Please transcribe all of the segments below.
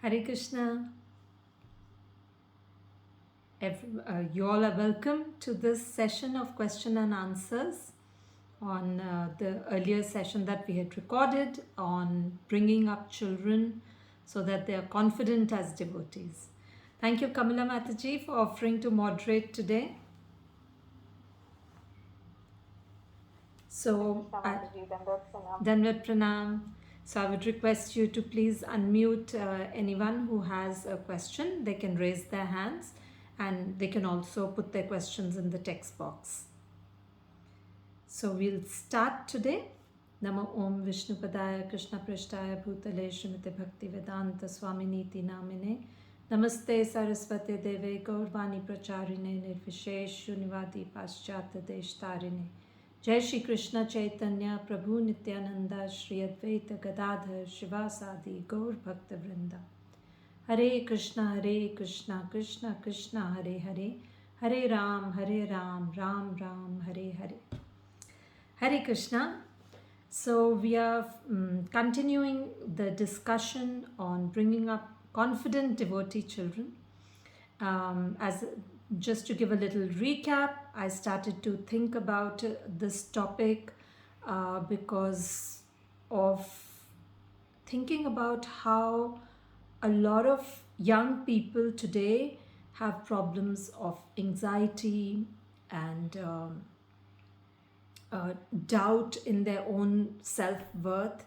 Hare Krishna. You all are welcome to this session of question and answers on the earlier session that we had recorded on bringing up children so that they are confident as devotees. Thank you, Kamala Mataji, for offering to moderate today. So, Dandavat Pranam. So I would request you to please unmute anyone who has a question. They can raise their hands and they can also put their questions in the text box. So we'll start today. Namo Om Vishnupadaya Krishna Prishtaya Bhutale Srimate Bhakti Vedanta Swaminiti Namine Namaste Saraswate Deve Gaurvani Pracharine Nirvishesh Univadi Paschata Deshtarine Jai Shri Krishna Chaitanya Prabhu Nityananda Shri Advaita Gadadhar Shivasadi Gaur Bhakta Vrinda Hare Krishna Krishna Krishna Hare Hare Hare Ram Ram Ram Hare Hare. Hare Krishna. So we are continuing the discussion on bringing up confident devotee children. As just to give a little recap, I started to think about this topic because of thinking about how a lot of young people today have problems of anxiety and doubt in their own self-worth,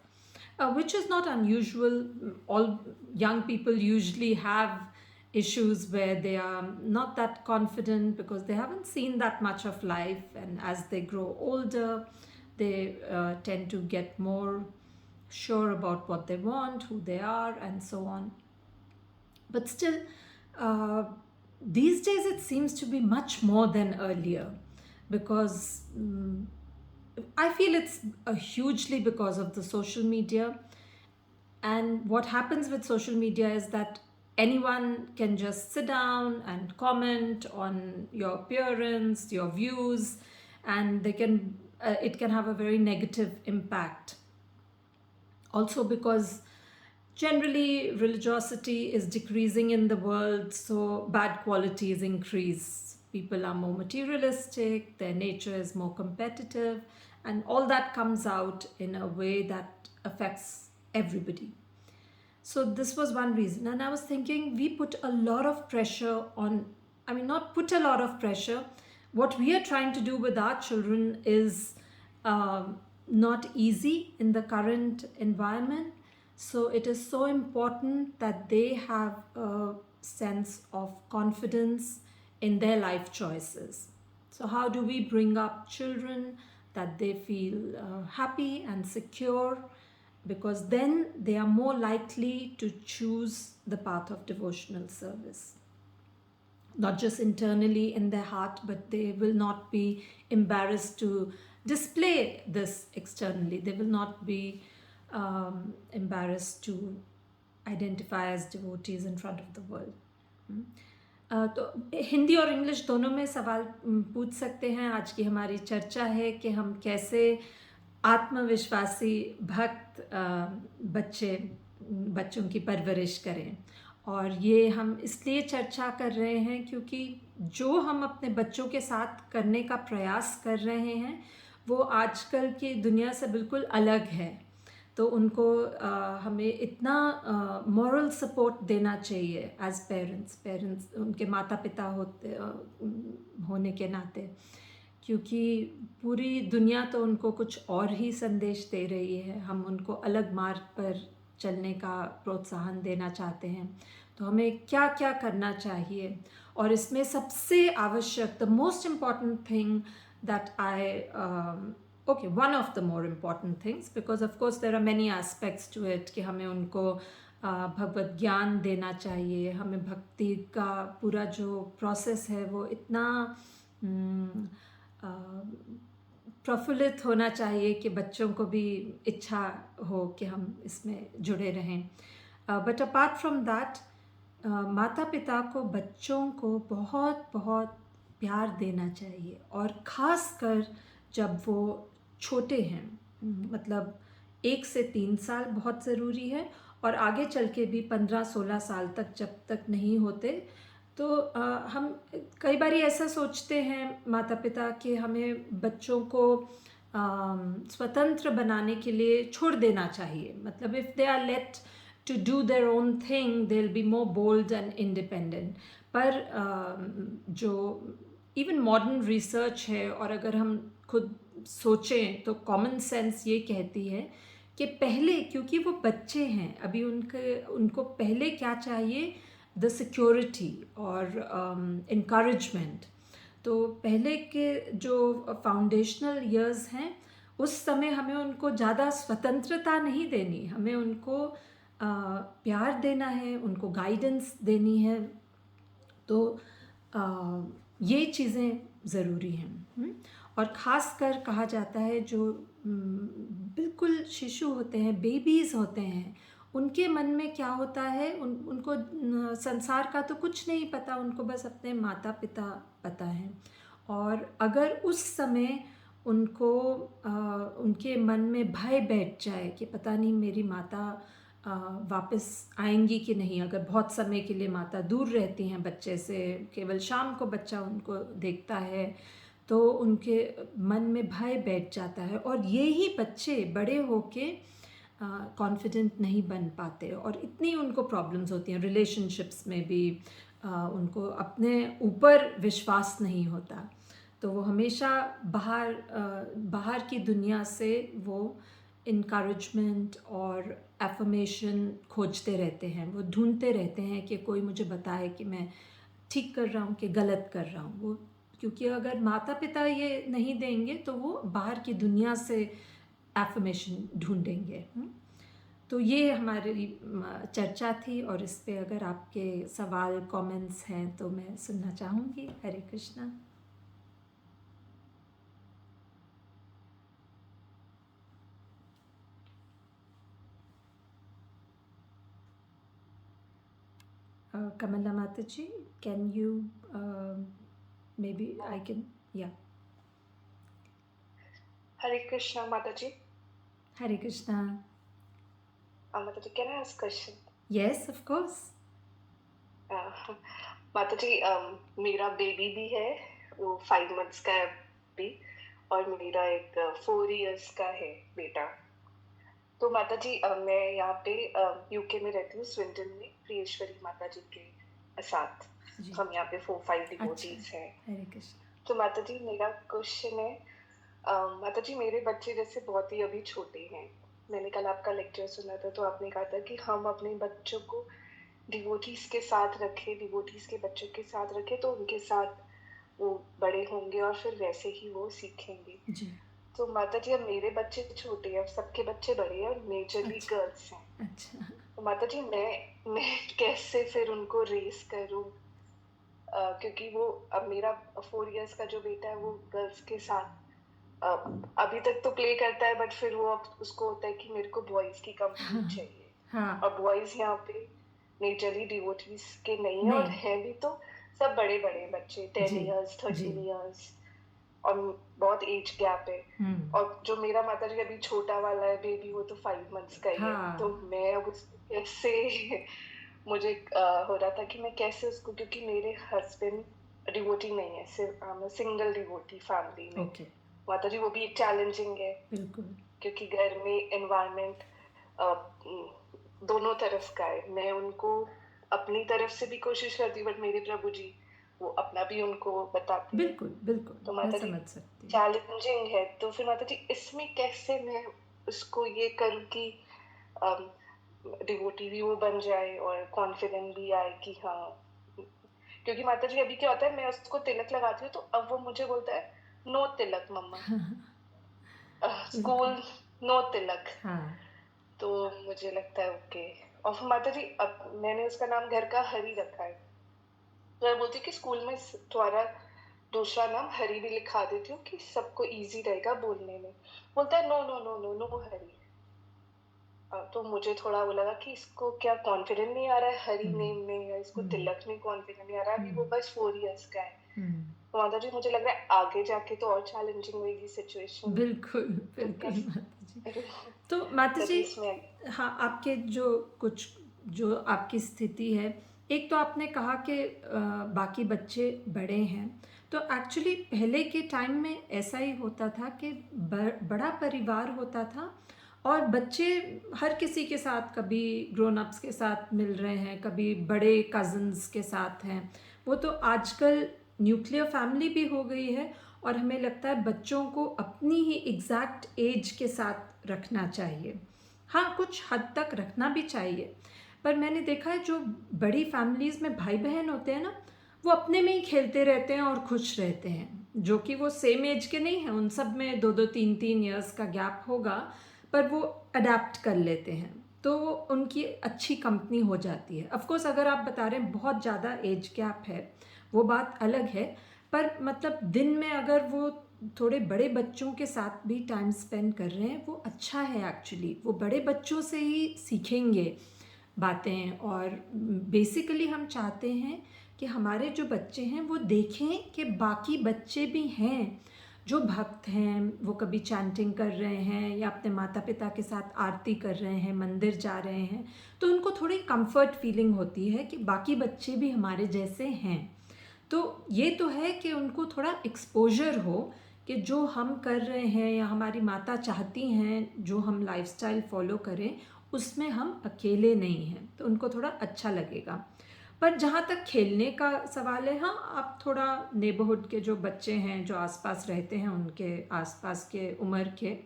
which is not unusual. All young people usually have issues where they are not that confident because they haven't seen that much of life, and as they grow older they tend to get more sure about what they want, who they are, and so on. But still, these days it seems to be much more than earlier because I feel it's hugely because of the social media. And what happens with social media is that anyone can just sit down and comment on your appearance, your views, and they can it can have a very negative impact. Also because generally religiosity is decreasing in the world, so bad qualities increase. People are more materialistic, their nature is more competitive, and all that comes out in a way that affects everybody. So this was one reason. And I was thinking we put a lot of pressure on, I mean, not put a lot of pressure. What we are trying to do with our children is not easy in the current environment. So it is so important that they have a sense of confidence in their life choices. So how do we bring up children that they feel happy and secure, because then they are more likely to choose the path of devotional service. Not just internally in their heart, but they will not be embarrassed to display this externally. They will not be embarrassed to identify as devotees in front of the world. तो हिंदी और English दोनों में सवाल पूछ सकते हैं. आज की हमारी चर्चा है कि हम कैसे आत्मविश्वासी भक्त बच्चों की परवरिश करें. और ये हम इसलिए चर्चा कर रहे हैं क्योंकि जो हम अपने बच्चों के साथ करने का प्रयास कर रहे हैं वो आजकल की दुनिया से बिल्कुल अलग है. तो उनको हमें इतना मॉरल सपोर्ट देना चाहिए एज पेरेंट्स उनके माता पिता होने के नाते, क्योंकि पूरी दुनिया तो उनको कुछ और ही संदेश दे रही है. हम उनको अलग मार्ग पर चलने का प्रोत्साहन देना चाहते हैं. तो हमें क्या क्या करना चाहिए, और इसमें सबसे आवश्यक, the most important thing that I one of the more important things, because of course there are many aspects to it, कि हमें उनको भगवत ज्ञान देना चाहिए. हमें भक्ति का पूरा जो प्रोसेस है वो इतना प्रफुल्लित होना चाहिए कि बच्चों को भी इच्छा हो कि हम इसमें जुड़े रहें. बट अपार्ट फ्रॉम दैट, माता पिता को बच्चों को बहुत बहुत प्यार देना चाहिए, और ख़ास कर जब वो छोटे हैं. मतलब 1 से 3 साल बहुत ज़रूरी है, और आगे चल के भी 15-16 साल तक जब तक नहीं होते, तो हम कई बारी ऐसा सोचते हैं माता पिता कि हमें बच्चों को स्वतंत्र बनाने के लिए छोड़ देना चाहिए, मतलब if they are let to do their own thing they will be more bold and independent. पर जो इवन मॉडर्न रिसर्च है, और अगर हम खुद सोचें तो कॉमन सेंस ये कहती है कि पहले, क्योंकि वो बच्चे हैं अभी, उनको पहले क्या चाहिए, द सिक्योरिटी और इनकरेजमेंट। तो पहले के जो फाउंडेशनल ईयर्स हैं, उस समय हमें उनको ज़्यादा स्वतंत्रता नहीं देनी, हमें उनको प्यार देना है, उनको गाइडेंस देनी है। तो ये चीज़ें ज़रूरी हैं। और ख़ास कर कहा जाता है जो बिल्कुल शिशु होते हैं, बेबीज़ होते हैं, उनके मन में क्या होता है, उनको संसार का तो कुछ नहीं पता, उनको बस अपने माता पिता पता है। और अगर उस समय उनको उनके मन में भय बैठ जाए कि पता नहीं मेरी माता वापस आएंगी कि नहीं, अगर बहुत समय के लिए माता दूर रहती हैं बच्चे से, केवल शाम को बच्चा उनको देखता है, तो उनके मन में भय बैठ जाता है, और ये ही बच्चे बड़े होके कॉन्फिडेंट नहीं बन पाते, और इतनी उनको प्रॉब्लम्स होती हैं रिलेशनशिप्स में भी, उनको अपने ऊपर विश्वास नहीं होता, तो वो हमेशा बाहर की दुनिया से वो इनकरेजमेंट और एफर्मेशन खोजते रहते हैं, वो ढूंढते रहते हैं कि कोई मुझे बताए कि मैं ठीक कर रहा हूँ कि गलत कर रहा हूँ। वो क्योंकि अगर माता पिता ये नहीं देंगे तो वो बाहर की दुनिया से एफर्मेशन ढूंढेंगे। तो ये हमारी चर्चा थी, और इस पे अगर आपके सवाल कमेंट्स हैं तो मैं सुनना चाहूँगी। हरे Krishna. Kamala Mataji, can you, maybe I can, yeah. Hare Krishna, Mataji. Hare Krishna. Mataji, can I ask a question? Yes, of course. माताजी, मेरा बेबी भी है, वो 5 months का है अभी, और मेरा एक 4 years का है बेटा। तो माताजी, मैं यहाँ पे यूके में रहती हूँ, स्विंटन में, प्रियेश्वरी माताजी के साथ। जी। हम यहाँ पे 4-5 अच्छा, डिवोटीज हैं। हरे कृष्ण। तो माताजी, मेरा क्वेश्चन है, माताजी मेरे बच्चे जैसे बहुत ही अभी छोटे हैं। मैंने कल आपका लेक्चर सुना था, तो आपने कहा था कि हम अपने बच्चों को डिवोटीज के साथ रखें, डिवोटीज के बच्चों के साथ रखें, तो उनके साथ वो बड़े होंगे और फिर वैसे ही वो सीखेंगे। जी। तो माताजी, अब मेरे बच्चे छोटे हैं, सबके बच्चे बड़े हैं और मेजरली अच्छा। गर्ल्स हैं। अच्छा। तो माताजी, मैं कैसे फिर उनको रेस करूं? क्योंकि वो, अब मेरा 4 years का जो बेटा है वो गर्ल्स के साथ अभी तक तो प्ले करता है, बट फिर वो अब उसको होता है कि मेरे को बॉयज की कंपनी चाहिए। हाँ, और बॉयज यहाँ पे मेजरली डिवोटीज के नहीं है, और नहीं। हैं भी तो सब बड़े बड़े बच्चे, 10 जी, years, जी। 13 years, और बहुत एज गैप है। और जो मेरा माता जी अभी छोटा वाला है बेबी, वो तो 5 months का ही है। तो हाँ, मैं अब उसको कैसे मुझे हो रहा था कि मैं कैसे उसको, क्योंकि मेरे हस्बैंड डिवोटी नहीं है, सिर्फ सिंगल डिवोटी फैमिली में। ओके, माता जी, वो भी एक चैलेंजिंग है, बिल्कुल। क्योंकि घर में एनवायरनमेंट दोनों तरफ का है। मैं उनको अपनी तरफ से भी कोशिश करती हूँ, बट मेरे प्रभु जी वो अपना भी उनको बताते हैं। बिल्कुल, बिल्कुल, तो मैं माता जी, समझ सकती हूँ। चैलेंजिंग है। तो फिर माता जी, इसमें कैसे मैं उसको ये करूँ कि डिवोटी भी वो बन जाए और कॉन्फिडेंट भी आए कि हाँ। क्योंकि माता जी, अभी क्या होता है, मैं उसको तिलक लगाती हूँ तो अब वो मुझे बोलता है, नो तिलक मम्मा, बिल्कुल। स्कूल नो तिलक। हाँ, तो मुझे लगता है ओके। और फिर माता जी, अब मैंने उसका नाम घर का हरी रखा है, तो मैं बोलती हूँ कि स्कूल में तुम्हारा दूसरा नाम हरी भी लिखा देती हूँ कि सबको इजी रहेगा बोलने में। बोलता है no no no no no hurry. तो मुझे थोड़ा वो लगा कि इसको क्या कॉन्फिडेंट नहीं आ रहा है हरी नेम में, या इसको तिलक में कॉन्फिडेंट नहीं आ रहा है, अभी वो बस 4 years का है। तो माता जी, मुझे लग रहा है आगे जाके तो और चैलेंजिंग होगी सिचुएशन। बिल्कुल, तो बिल्कुल कैसे? माता जी। तो माता जी, तभी इसमें आई। हाँ, आपके जो आपकी स्थिति है, एक तो आपने कहा कि बाकी बच्चे बड़े हैं, तो एक्चुअली पहले के टाइम में ऐसा ही होता था कि बड़ा परिवार होता था और बच्चे हर किसी के साथ, कभी ग्रोन अप्स के साथ मिल रहे हैं, कभी बड़े कज़न्स के साथ हैं। वो तो आजकल न्यूक्लियर फैमिली भी हो गई है और हमें लगता है बच्चों को अपनी ही एग्जैक्ट एज के साथ रखना चाहिए। हाँ, कुछ हद तक रखना भी चाहिए, पर मैंने देखा है जो बड़ी फैमिलीज़ में भाई बहन होते हैं ना, वो अपने में ही खेलते रहते हैं और खुश रहते हैं, जो कि वो सेम एज के नहीं हैं, उन सब में 2-2 3-3 इयर्स का गैप होगा, पर वो अडेप्ट कर लेते हैं, तो उनकी अच्छी कंपनी हो जाती है। ऑफ कोर्स अगर आप बता रहे हैं बहुत ज़्यादा एज गैप है, वो बात अलग है, पर मतलब दिन में अगर वो थोड़े बड़े बच्चों के साथ भी टाइम स्पेंड कर रहे हैं, वो अच्छा है एक्चुअली। वो बड़े बच्चों से ही सीखेंगे बातें, और बेसिकली हम चाहते हैं कि हमारे जो बच्चे हैं वो देखें कि बाकी बच्चे भी हैं जो भक्त हैं, वो कभी चैंटिंग कर रहे हैं या अपने माता पिता के साथ आरती कर रहे हैं, मंदिर जा रहे हैं, तो उनको थोड़ी कंफर्ट फीलिंग होती है कि बाकी बच्चे भी हमारे जैसे हैं। तो ये तो है कि उनको थोड़ा एक्सपोजर हो कि जो हम कर रहे हैं या हमारी माता चाहती हैं जो हम लाइफस्टाइल फॉलो करें, उसमें हम अकेले नहीं हैं, तो उनको थोड़ा अच्छा लगेगा। पर जहाँ तक खेलने का सवाल है, हाँ, आप थोड़ा नेबरहुड के जो बच्चे हैं जो आसपास रहते हैं, उनके आसपास के उम्र के,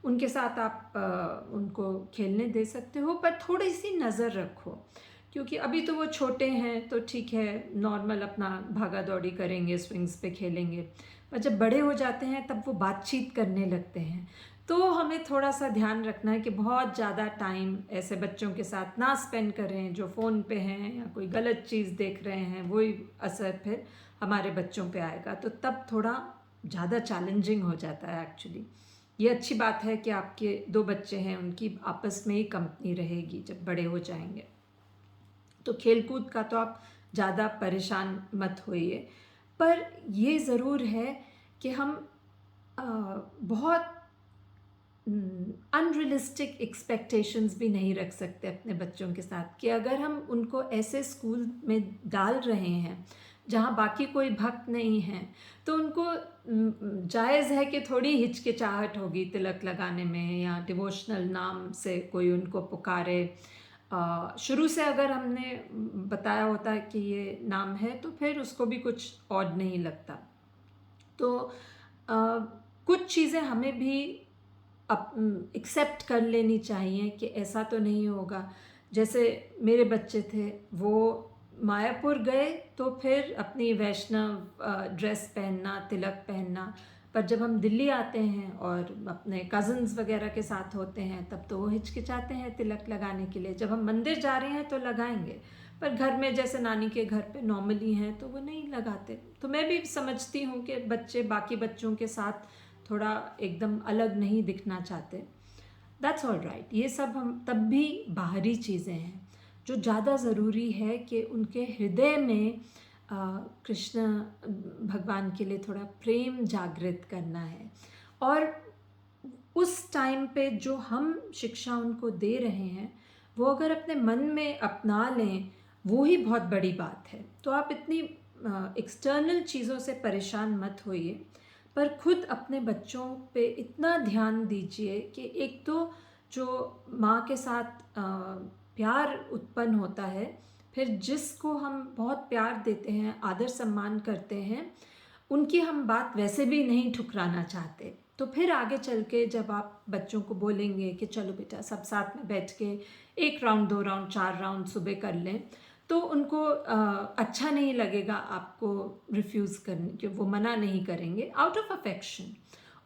उनके साथ आप उनको खेलने दे सकते हो, पर थोड़ी सी नज़र रखो, क्योंकि अभी तो वो छोटे हैं तो ठीक है, नॉर्मल अपना भागा दौड़ी करेंगे, स्विंग्स पे खेलेंगे, पर जब बड़े हो जाते हैं तब वो बातचीत करने लगते हैं, तो हमें थोड़ा सा ध्यान रखना है कि बहुत ज़्यादा टाइम ऐसे बच्चों के साथ ना स्पेंड करें जो फ़ोन पे हैं या कोई गलत चीज़ देख रहे हैं, वही असर फिर हमारे बच्चों पे आएगा, तो तब थोड़ा ज़्यादा चैलेंजिंग हो जाता है एक्चुअली। ये अच्छी बात है कि आपके 2 बच्चे हैं, उनकी आपस में ही कंपनी रहेगी जब बड़े हो जाएंगे। तो खेलकूद का तो आप ज़्यादा परेशान मत होइए, पर ये ज़रूर है कि हम बहुत अनरियलिस्टिक एक्सपेक्टेशंस भी नहीं रख सकते अपने बच्चों के साथ, कि अगर हम उनको ऐसे स्कूल में डाल रहे हैं जहाँ बाकी कोई भक्त नहीं है, तो उनको जायज़ है कि थोड़ी हिचकिचाहट होगी तिलक लगाने में या डिवोशनल नाम से कोई उनको पुकारे। शुरू से अगर हमने बताया होता है कि ये नाम है, तो फिर उसको भी कुछ ऑड नहीं लगता। तो कुछ चीज़ें हमें भी एक्सेप्ट कर लेनी चाहिए कि ऐसा तो नहीं होगा। जैसे मेरे बच्चे थे, वो मायापुर गए तो फिर अपनी वैष्णव ड्रेस पहनना, तिलक पहनना, पर जब हम दिल्ली आते हैं और अपने कज़न्स वगैरह के साथ होते हैं, तब तो वो हिचकिचाते हैं तिलक लगाने के लिए। जब हम मंदिर जा रहे हैं तो लगाएंगे, पर घर में जैसे नानी के घर पे नॉर्मली हैं तो वो नहीं लगाते। तो मैं भी समझती हूँ कि बच्चे बाकी बच्चों के साथ थोड़ा एकदम अलग नहीं दिखना चाहते। That's all right. ये सब हम तब भी बाहरी चीज़ें हैं, जो ज़्यादा ज़रूरी है कि उनके हृदय में कृष्ण भगवान के लिए थोड़ा प्रेम जागृत करना है, और उस टाइम पे जो हम शिक्षा उनको दे रहे हैं वो अगर अपने मन में अपना लें, वो ही बहुत बड़ी बात है। तो आप इतनी एक्सटर्नल चीज़ों से परेशान मत होइए, पर खुद अपने बच्चों पे इतना ध्यान दीजिए कि एक तो जो माँ के साथ प्यार उत्पन्न होता है, फिर जिसको हम बहुत प्यार देते हैं, आदर सम्मान करते हैं, उनकी हम बात वैसे भी नहीं ठुकराना चाहते। तो फिर आगे चल के जब आप बच्चों को बोलेंगे कि चलो बेटा सब साथ में बैठ के 1 राउंड, 2 राउंड, 4 राउंड सुबह कर लें, तो उनको अच्छा नहीं लगेगा आपको रिफ्यूज़ करने के, वो मना नहीं करेंगे आउट ऑफ अफेक्शन,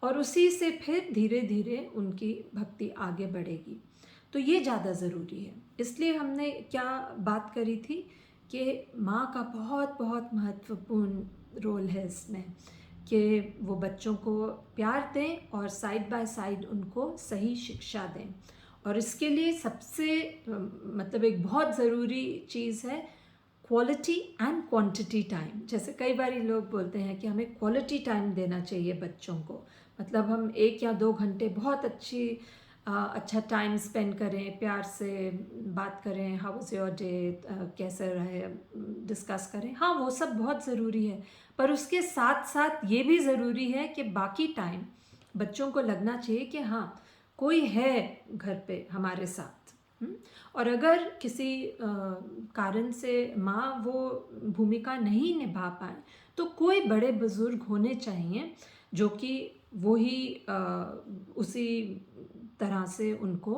और उसी से फिर धीरे धीरे उनकी भक्ति आगे बढ़ेगी। तो ये ज़्यादा ज़रूरी है। इसलिए हमने क्या बात करी थी कि माँ का बहुत बहुत महत्वपूर्ण रोल है इसमें, कि वो बच्चों को प्यार दें और साइड बाय साइड उनको सही शिक्षा दें। और इसके लिए सबसे मतलब एक बहुत ज़रूरी चीज़ है क्वालिटी एंड क्वांटिटी टाइम। जैसे कई बार लोग बोलते हैं कि हमें क्वालिटी टाइम देना चाहिए बच्चों को, मतलब हम 1 या 2 घंटे बहुत अच्छी अच्छा टाइम स्पेंड करें, प्यार से बात करें, हाउ वाज योर डे, कैसे रहे, डिस्कस करें। हाँ, वो सब बहुत ज़रूरी है, पर उसके साथ साथ ये भी ज़रूरी है कि बाकी टाइम बच्चों को लगना चाहिए कि हाँ, कोई है घर पे हमारे साथ। और अगर किसी कारण से माँ वो भूमिका नहीं निभा पाए, तो कोई बड़े बुजुर्ग होने चाहिए जो कि वही उसी तरह से उनको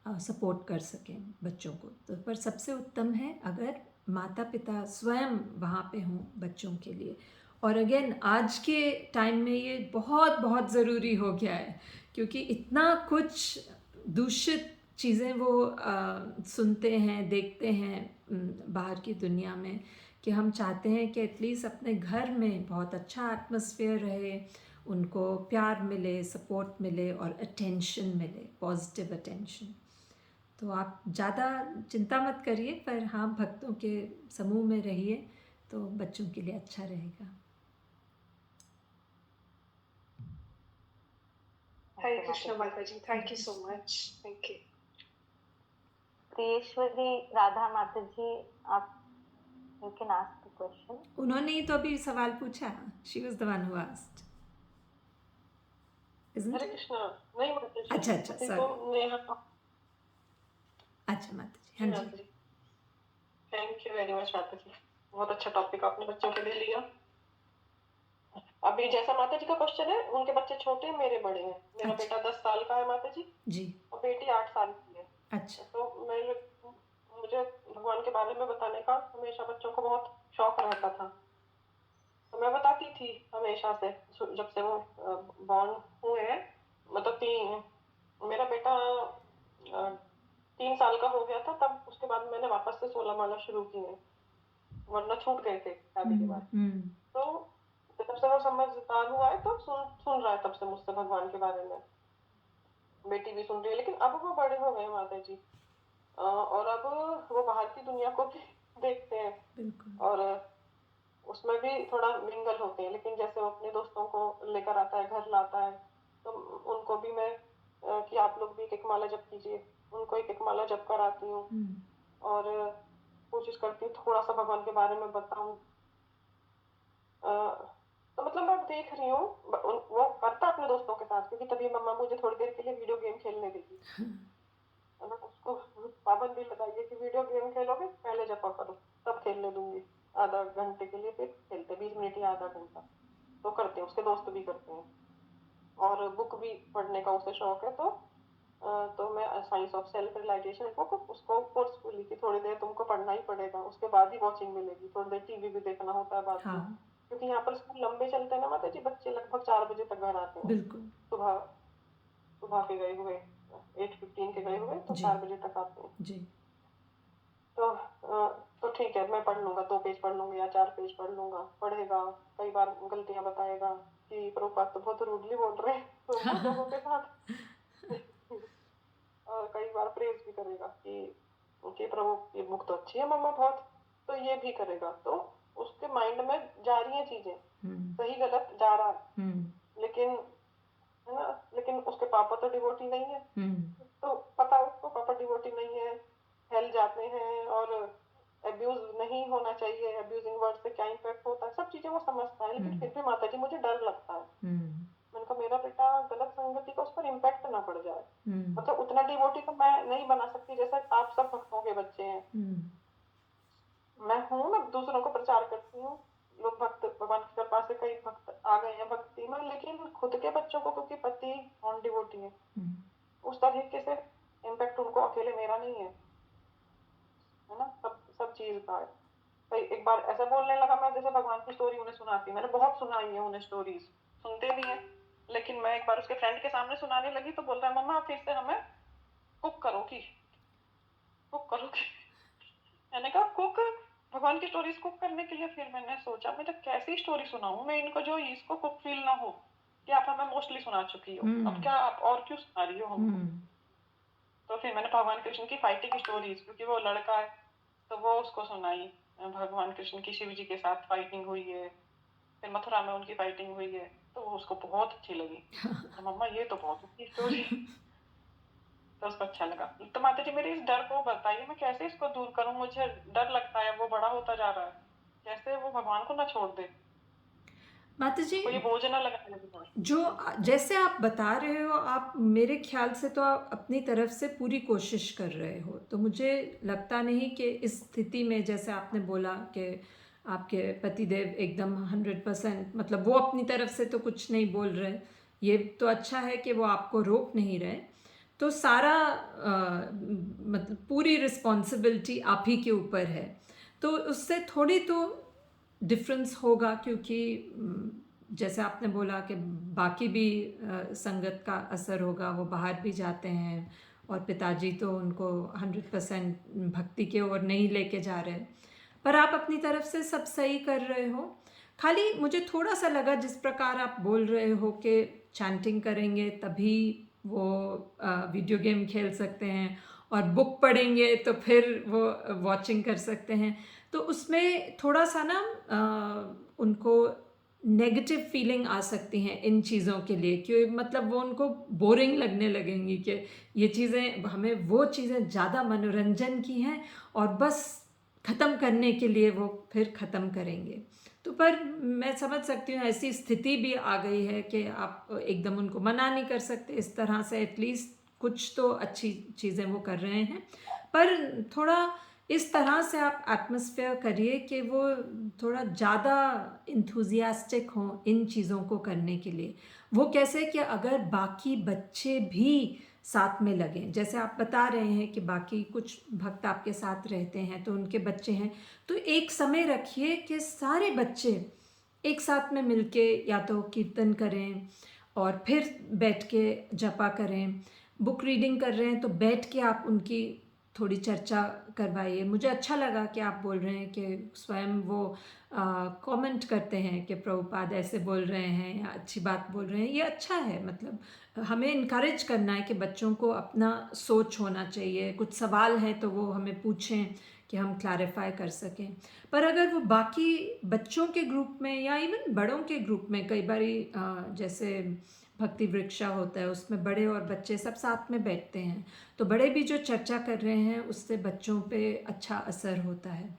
सपोर्ट कर सकें बच्चों को। तो पर सबसे उत्तम है अगर माता पिता स्वयं वहाँ पे हों बच्चों के लिए। और अगेन आज के टाइम में ये बहुत बहुत ज़रूरी हो गया है, क्योंकि इतना कुछ दूषित चीज़ें वो सुनते हैं, देखते हैं बाहर की दुनिया में, कि हम चाहते हैं कि एटलीस्ट अपने घर में बहुत अच्छा एटमॉस्फेयर रहे, उनको प्यार मिले, सपोर्ट मिले और अटेंशन मिले, पॉजिटिव अटेंशन। तो आप ज़्यादा चिंता मत करिए, पर हाँ, भक्तों के समूह में रहिए तो बच्चों के लिए अच्छा रहेगा। हरे कृष्ण माता जी, thank you so much, thank you. Priyeshwari Radha माता जी, आप you can ask the question. उन्होंने ही तो अभी सवाल पूछा, she was the one who asked, isn't Hare it? Krishna. नहीं माता जी, अच्छा अच्छा, अभी सॉरी। तो नेहा। अच्छा माता जी, जी हाँ माता जी। जी, थैंक यू वेरी मच माता जी, बहुत अच्छा टॉपिक आपने बच्चों के लिए लिया। अभी जैसा माता जी का क्वेश्चन है, उनके बच्चे छोटे हैं, मेरे बड़े हैं। मेरा अच्छा बेटा 10 साल का है माता जी, जी, और बेटी 8 साल की है। अच्छा तो मुझे भगवान के बारे में बताने का हमेशा बच्चों को बहुत शौक रहता था, तो मैं बताती थी हमेशा से, जब से वो बॉर्न हुए हैं। मतलब मेरा बेटा 3 साल का हो गया था, तब उसके बाद मैंने वापस से 16 माला शुरू की है, वरना छूट गए थे शादी के बाद। तो जब से वो समझदार हुआ है, तो सुन रहा है तब से मुझसे भगवान के बारे में। बेटी भी सुन रही है, लेकिन अब वो बड़े हो गए माता जी, और अब वो बाहर की दुनिया को भी देखते हैं, बिल्कुल। और उसमें भी थोड़ा मिंगल होते हैं। लेकिन जैसे वो अपने दोस्तों को लेकर आता है, घर लाता है, तो उनको भी मैं कि आप लोग भी एक माला जप कीजिए, उनको एक माला जप कराती हूँ, और कोशिश करती हूँ थोड़ा सा भगवान के बारे में बताऊं। तो मतलब मैं देख रही हूँ वो करता अपने दोस्तों के साथ, क्योंकि तभी मम्मा मुझे थोड़ी देर के लिए वीडियो गेम खेलने देगी। मतलब उसको पाबंदी लगाई है कि वीडियो गेम खेलोगे पहले जपा करो, तब खेलने दूंगी आधा घंटे के लिए, फिर खेलते 20 मिनट या आधा घंटा। तो करते हैं, उसके दोस्त भी करते हैं, और बुक भी पढ़ने का उसे शौक है। तो मैं science of self realization book उसको फोर्सफुली कि थोड़ी देर तुमको पढ़ना ही पड़ेगा, उसके बाद ही वॉचिंग मिलेगी, थोड़ी देर टीवी भी देखना होता है बाद में, हाँ क्योंकि यहाँ पर स्कूल लंबे चलते हैं ना माता जी, बच्चे लगभग 4 बजे तक घर आते हैं। बिल्कुल सुबह सुबह के गए हुए 8:15 के गए हुए, तो जी 4 बजे तक आते हैं। जी। तो ठीक है, मैं पढ़ लूंगा, 2 पेज पढ़ लूंगा या 4 पेज पढ़ लूंगा। पढ़ेगा, कई बार गलतियां बताएगा कि प्रभुपाद तो बहुत रूडली बोल रहे हैं तुम लोगों के साथ। और कई बार प्रेज भी करेगा कि प्रभु ये बुक तो अच्छी है मम्मा बहुत, तो ये भी करेगा। तो उसके माइंड में जा रही है चीजें, सही गलत जा रहा है, लेकिन है ना, लेकिन उसके पापा तो डिवोटी नहीं है, तो पता है उसको पापा डिवोटी नहीं है, हेल जाते हैं, और अब्यूज नहीं होना चाहिए, अब्यूजिंग वर्ड से क्या इम्पैक्ट होता है, सब चीजें वो समझता है। लेकिन फिर भी माता जी मुझे डर लगता है। मैंने कहा मेरा बेटा गलत संगति का उस पर इम्पैक्ट ना पड़ जाए। मतलब उतना डिवोटी तो मैं नहीं बना सकती जैसा आप सब भक्तों के बच्चे हैं। मैं हूँ, मैं दूसरों को प्रचार करती हूँ, लोग भक्त भगवान की कृपा से कई भक्त आ गए हैं भक्ति में, लेकिन खुद के बच्चों को, क्योंकि पति नॉन डिवोटी है, उस तरीके से इम्पैक्ट उनको अकेले मेरा नहीं है ना, सब चीज का है। तो एक बार ऐसा बोलने लगा, मैं जैसे भगवान की स्टोरी उन्हें सुनाती, मैंने बहुत सुनाई है उन्हें स्टोरीज, सुनते भी हैं। लेकिन मैं एक बार उसके फ्रेंड के सामने सुनाने लगी, तो बोल रहा है मम्मा फिर से हमें कुक करोगी, कुक करोगी। मैंने कहा कुक, भगवान की स्टोरीज कुक करने के लिए? फिर मैंने सोचा मैं तो कैसी स्टोरी सुनाऊं मैं इनको जो इसको कुक फील ना हो, कि आप हमें मोस्टली सुना चुकी हो, अब क्या आप और क्यों सुना रही हो हमको। तो फिर मैंने भगवान कृष्ण की फाइटिंग स्टोरीज, क्योंकि वो लड़का है, तो वो उसको सुनाई, भगवान कृष्ण की शिव जी के साथ फाइटिंग हुई है, फिर मथुरा में उनकी फाइटिंग हुई है, तो उसको बहुत अच्छी लगी। तो मम्मा ये तो बहुत अच्छी स्टोरी। तो उसको अच्छा लगा। तो माता जी मेरे इस डर को बताइए, मैं कैसे इसको दूर करूँ? मुझे डर लगता है, वो बड़ा होता जा रहा है, कैसे वो भगवान को ना छोड़ दे, माता जी, उसको ये बोझ ना लगाने लगे और। जो जैसे आप बता रहे हो, आप मेरे ख्याल से तो आप अपनी तरफ से पूरी कोशिश कर रहे हो, तो मुझे लगता नहीं कि इस स्थिति में, जैसे आपने बोला कि आपके पतिदेव एकदम 100% मतलब वो अपनी तरफ से तो कुछ नहीं बोल रहे, ये तो अच्छा है कि वो आपको रोक नहीं रहे, तो सारा मतलब पूरी रिस्पॉन्सिबिलिटी आप ही के ऊपर है, तो उससे थोड़ी तो डिफरेंस होगा, क्योंकि जैसे आपने बोला कि बाकी भी संगत का असर होगा, वो बाहर भी जाते हैं और पिताजी तो उनको 100% भक्ति के ओर नहीं लेके जा रहे, पर आप अपनी तरफ से सब सही कर रहे हो। खाली मुझे थोड़ा सा लगा जिस प्रकार आप बोल रहे हो कि चैंटिंग करेंगे तभी वो वीडियो गेम खेल सकते हैं और बुक पढ़ेंगे तो फिर वो वॉचिंग कर सकते हैं, तो उसमें थोड़ा सा ना उनको नेगेटिव फीलिंग आ सकती हैं इन चीज़ों के लिए, क्यों मतलब वो उनको बोरिंग लगने लगेंगी कि ये चीज़ें हमें, वो चीज़ें ज़्यादा मनोरंजन की हैं और बस ख़त्म करने के लिए वो फिर ख़त्म करेंगे। तो पर मैं समझ सकती हूँ ऐसी स्थिति भी आ गई है कि आप एकदम उनको मना नहीं कर सकते इस तरह से, एटलीस्ट कुछ तो अच्छी चीज़ें वो कर रहे हैं, पर थोड़ा इस तरह से आप एटमॉस्फेयर करिए कि वो थोड़ा ज़्यादा इंथुजियास्टिक हों इन चीज़ों को करने के लिए। वो कैसे कि अगर बाकी बच्चे भी साथ में लगें, जैसे आप बता रहे हैं कि बाकी कुछ भक्त आपके साथ रहते हैं तो उनके बच्चे हैं, तो एक समय रखिए कि सारे बच्चे एक साथ में मिलके या तो कीर्तन करें और फिर बैठ के जपा करें, बुक रीडिंग कर रहे हैं तो बैठ के आप उनकी थोड़ी चर्चा करवाइए। मुझे अच्छा लगा कि आप बोल रहे हैं कि स्वयं वो कमेंट करते हैं कि प्रभुपाद ऐसे बोल रहे हैं या अच्छी बात बोल रहे हैं, ये अच्छा है। मतलब हमें इनकरेज करना है कि बच्चों को अपना सोच होना चाहिए, कुछ सवाल हैं तो वो हमें पूछें कि हम क्लैरिफाई कर सकें। पर अगर वो बाकी बच्चों के ग्रुप में या इवन बड़ों के ग्रुप में, कई बारी जैसे भक्ति वृक्षा होता है उसमें बड़े और बच्चे सब साथ में बैठते हैं, तो बड़े भी जो चर्चा कर रहे हैं उससे बच्चों पे अच्छा असर होता है,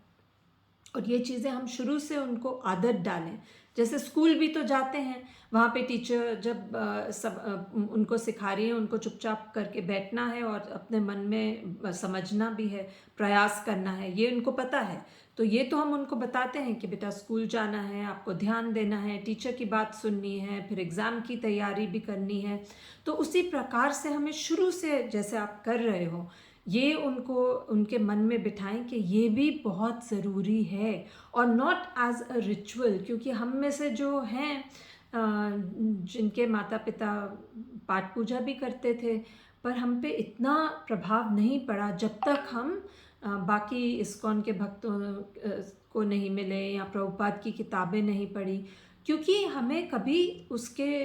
और ये चीज़ें हम शुरू से उनको आदत डालें। जैसे स्कूल भी तो जाते हैं, वहाँ पे टीचर जब उनको सिखा रही है, उनको चुपचाप करके बैठना है और अपने मन में समझना भी है, प्रयास करना है, ये उनको पता है। तो ये तो हम उनको बताते हैं कि बेटा स्कूल जाना है, आपको ध्यान देना है, टीचर की बात सुननी है, फिर एग्ज़ाम की तैयारी भी करनी है। तो उसी प्रकार से हमें शुरू से, जैसे आप कर रहे हो, ये उनको उनके मन में बिठाएं कि ये भी बहुत ज़रूरी है, और नॉट एज अ रिचुअल, क्योंकि हम में से जो हैं जिनके माता पिता पाठ पूजा भी करते थे, पर हम पे इतना प्रभाव नहीं पड़ा जब तक हम बाकी इस्कॉन के भक्तों को नहीं मिले या प्रभुपाद की किताबें नहीं पढ़ी, क्योंकि हमें कभी उसके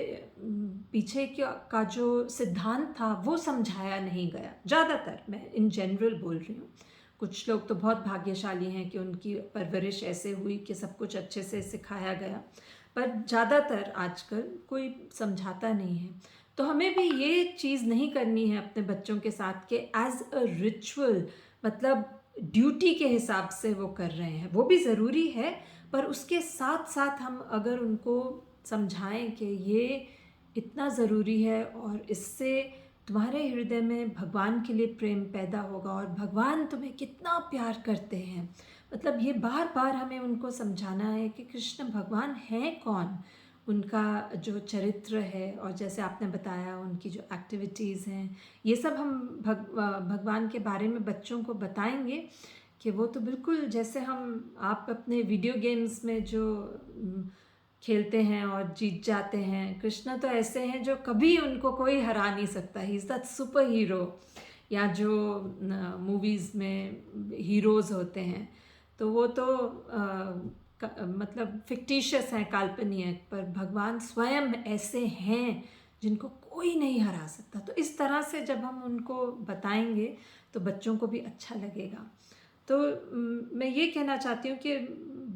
पीछे का जो सिद्धांत था वो समझाया नहीं गया। ज़्यादातर, मैं इन जनरल बोल रही हूँ, कुछ लोग तो बहुत भाग्यशाली हैं कि उनकी परवरिश ऐसे हुई कि सब कुछ अच्छे से सिखाया गया, पर ज़्यादातर आजकल कोई समझाता नहीं है। तो हमें भी ये चीज़ नहीं करनी है अपने बच्चों के साथ कि एज अ रिचुअल, मतलब ड्यूटी के हिसाब से वो कर रहे हैं, वो भी ज़रूरी है, पर उसके साथ साथ हम अगर उनको समझाएं कि ये इतना ज़रूरी है और इससे तुम्हारे हृदय में भगवान के लिए प्रेम पैदा होगा और भगवान तुम्हें कितना प्यार करते हैं, मतलब ये बार बार हमें उनको समझाना है कि कृष्ण भगवान हैं कौन, उनका जो चरित्र है, और जैसे आपने बताया उनकी जो एक्टिविटीज़ हैं, ये सब हम भगवान के बारे में बच्चों को बताएंगे कि वो तो बिल्कुल जैसे आप अपने वीडियो गेम्स में जो खेलते हैं और जीत जाते हैं, कृष्ण तो ऐसे हैं जो कभी उनको कोई हरा नहीं सकता, he is that super hero, या जो मूवीज़ में हीरोज़ होते हैं, तो वो तो मतलब फिक्टिशियस हैं, काल्पनिक, पर भगवान स्वयं ऐसे हैं जिनको कोई नहीं हरा सकता। तो इस तरह से जब हम उनको बताएंगे तो बच्चों को भी अच्छा लगेगा। तो मैं ये कहना चाहती हूँ कि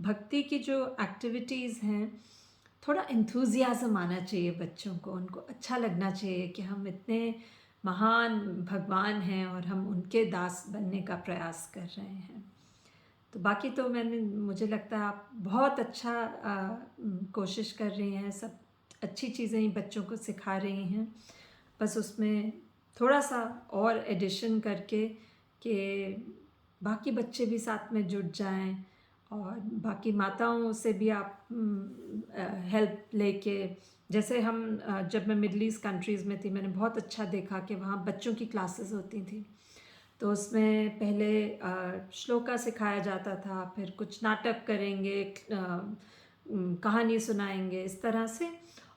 भक्ति की जो एक्टिविटीज़ हैं, थोड़ा एंथुजियाज़म आना चाहिए बच्चों को, उनको अच्छा लगना चाहिए कि हम इतने महान भगवान हैं और हम उनके दास बनने का प्रयास कर रहे हैं। तो बाकी तो मुझे लगता है आप बहुत अच्छा कोशिश कर रही हैं, सब अच्छी चीज़ें ही बच्चों को सिखा रही हैं। बस उसमें थोड़ा सा और एडिशन करके कि बाकी बच्चे भी साथ में जुड़ जाएं और बाकी माताओं से भी आप हेल्प लेके, जैसे हम जब मैं मिडल ईस्ट कंट्रीज़ में थी मैंने बहुत अच्छा देखा कि वहाँ बच्चों की क्लासेस होती थी। तो उसमें पहले श्लोका सिखाया जाता था, फिर कुछ नाटक करेंगे, कहानी सुनाएंगे इस तरह से,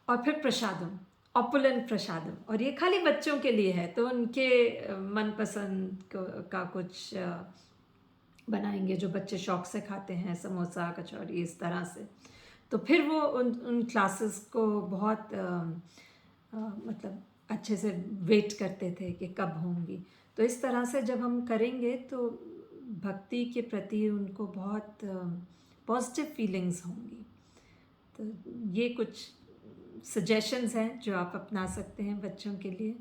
और फिर प्रसादम, ऑपुलेंट प्रसादम, और ये खाली बच्चों के लिए है। तो उनके मनपसंद का कुछ बनाएंगे जो बच्चे शौक से खाते हैं, समोसा, कचौरी, इस तरह से। तो फिर वो उन क्लासेस को बहुत मतलब अच्छे से वेट करते थे कि कब होंगी। तो इस तरह से जब हम करेंगे तो भक्ति के प्रति उनको बहुत पॉजिटिव फीलिंग्स होंगी। तो ये कुछ सजेशंस हैं जो आप अपना सकते हैं बच्चों के लिए।